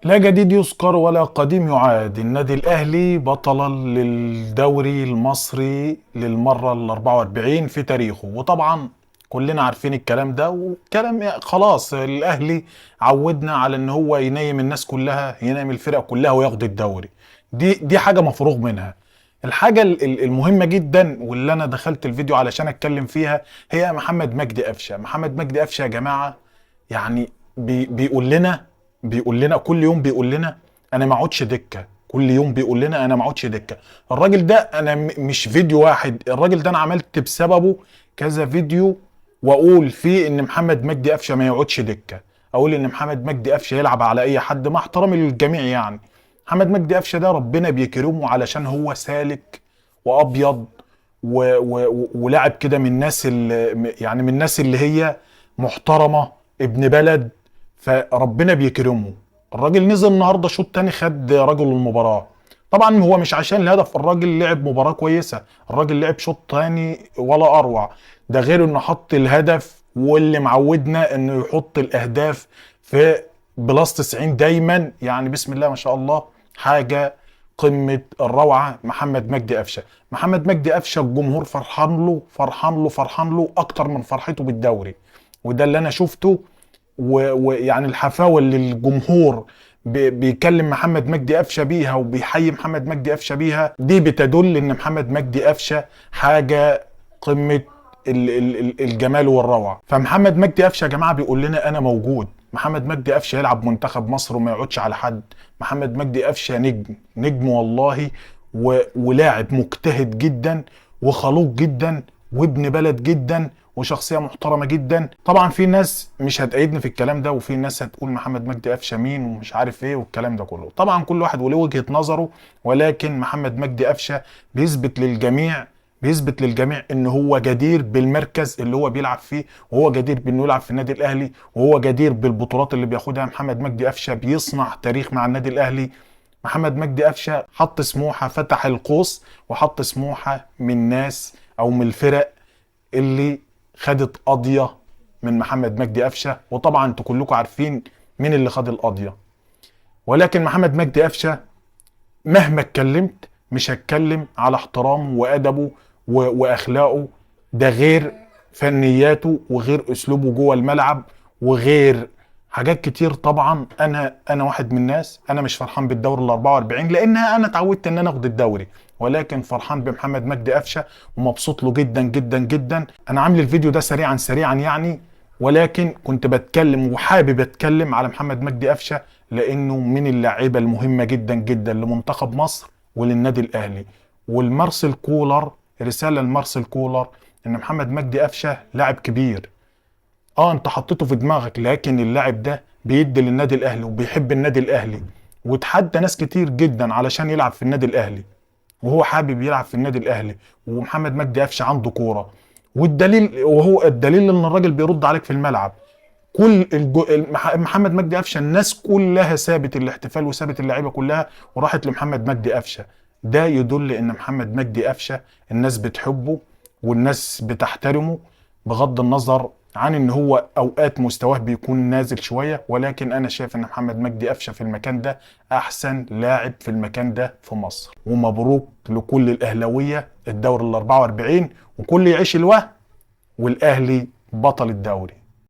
لا جديد يذكر ولا قديم يعاد. النادي الأهلي بطلا للدوري المصري للمرة ال 44 في تاريخه، وطبعا كلنا عارفين الكلام ده، وكلام خلاص الأهلي عودنا على ان هو ينيم الناس كلها، ينيم الفرق كلها وياخد الدوري. دي حاجة مفروغ منها. الحاجة المهمة جدا واللي انا دخلت الفيديو علشان اتكلم فيها هي محمد مجدي قفشة. محمد مجدي قفشة يا جماعة، يعني بيقول لنا كل يوم، بيقول لنا انا ما اقعدش دكه. كل يوم بيقول لنا انا ما اقعدش دكه. الراجل ده انا مش فيديو واحد، الراجل ده انا عملت بسببه كذا فيديو واقول فيه ان محمد مجدي قفشه ما يقعدش دكه، اقول ان محمد مجدي قفشه يلعب على اي حد، مع احترامي للجميع يعني. محمد مجدي قفشه ده ربنا بيكرمه علشان هو سالك وابيض ولاعب كده من الناس اللي يعني من الناس اللي هي محترمه، ابن بلد، فربنا بيكرمه. الراجل نزل النهارده شوط تاني خد رجل المباراه. طبعا هو مش عشان الهدف، الراجل لعب مباراه كويسه، الراجل لعب شوط تاني ولا اروع. ده غير انه حط الهدف، واللي معودنا انه يحط الاهداف في بلس 90 دايما، يعني بسم الله ما شاء الله، حاجه قمه الروعه. محمد مجدي قفشه، محمد مجدي قفشه الجمهور فرحان له فرحان له فرحان له اكتر من فرحته بالدوري، وده اللي انا شفته. ويعني الحفاوه اللي الجمهور بيكلم محمد مجدي قفشه بيها وبيحيي محمد مجدي قفشه بيها، دي بتدل ان محمد مجدي قفشه حاجه قمه الجمال والروعه. فمحمد مجدي قفشه يا جماعه بيقول لنا انا موجود. محمد مجدي قفشه يلعب منتخب مصر وما يقعدش على حد. محمد مجدي قفشه نجم، نجم والله، ولاعب مجتهد جدا وخلوق جدا وابن بلد جدا وشخصيه محترمه جدا. طبعا في ناس مش هتأيدني في الكلام ده، وفي ناس هتقول محمد مجدي قفشه مين ومش عارف ايه والكلام ده كله. طبعا كل واحد وله وجهه نظره، ولكن محمد مجدي قفشه بيثبت للجميع ان هو جدير بالمركز اللي هو بيلعب فيه، وهو جدير بانه يلعب في النادي الاهلي، وهو جدير بالبطولات اللي بياخدها. محمد مجدي قفشه بيصنع تاريخ مع النادي الاهلي. محمد مجدي قفشه حط سموحه، فتح القوس وحط سموحه من ناس او من الفرق اللي خدت قضيه من محمد مجدي قفشه. وطبعا انتوا كلكم عارفين مين اللي خد القضيه. ولكن محمد مجدي قفشه مهما اتكلمت مش هتكلم على احترامه وادبه واخلاقه، ده غير فنياته وغير اسلوبه جوه الملعب وغير حاجات كتير. طبعا انا واحد من الناس، انا مش فرحان بالدوري ال 44 لانها انا اتعودت ان انا اخد الدوري، ولكن فرحان بمحمد مجدي قفشه ومبسوط له جدا جدا جدا. انا عامل الفيديو ده سريعا سريعا يعني، ولكن كنت بتكلم وحابب اتكلم على محمد مجدي قفشه لانه من اللاعيبه المهمه جدا جدا لمنتخب مصر وللنادي الاهلي. والمارسيل كولر، رساله لمارسيل كولر ان محمد مجدي قفشه لاعب كبير. انت حطيته في دماغك، لكن اللاعب ده بيدي للنادي الاهلي وبيحب النادي الاهلي، وتحدى ناس كتير جدا علشان يلعب في النادي الاهلي، وهو حابب يلعب في النادي الاهلي. ومحمد مجدي قفشه عنده كوره، والدليل وهو الدليل ان الراجل بيرد عليك في الملعب. محمد مجدي قفشه الناس كلها سابت الاحتفال وسابت اللعيبه كلها وراحت لمحمد مجدي قفشه. ده يدل ان محمد مجدي قفشه الناس بتحبه والناس بتحترمه، بغض النظر عن ان هو اوقات مستواه بيكون نازل شويه. ولكن انا شايف ان محمد مجدي قفشه في المكان ده احسن لاعب في المكان ده في مصر. ومبروك لكل الاهلاويه الدوري ال 44، وكل يعيش الوهم، والاهلي بطل الدوري.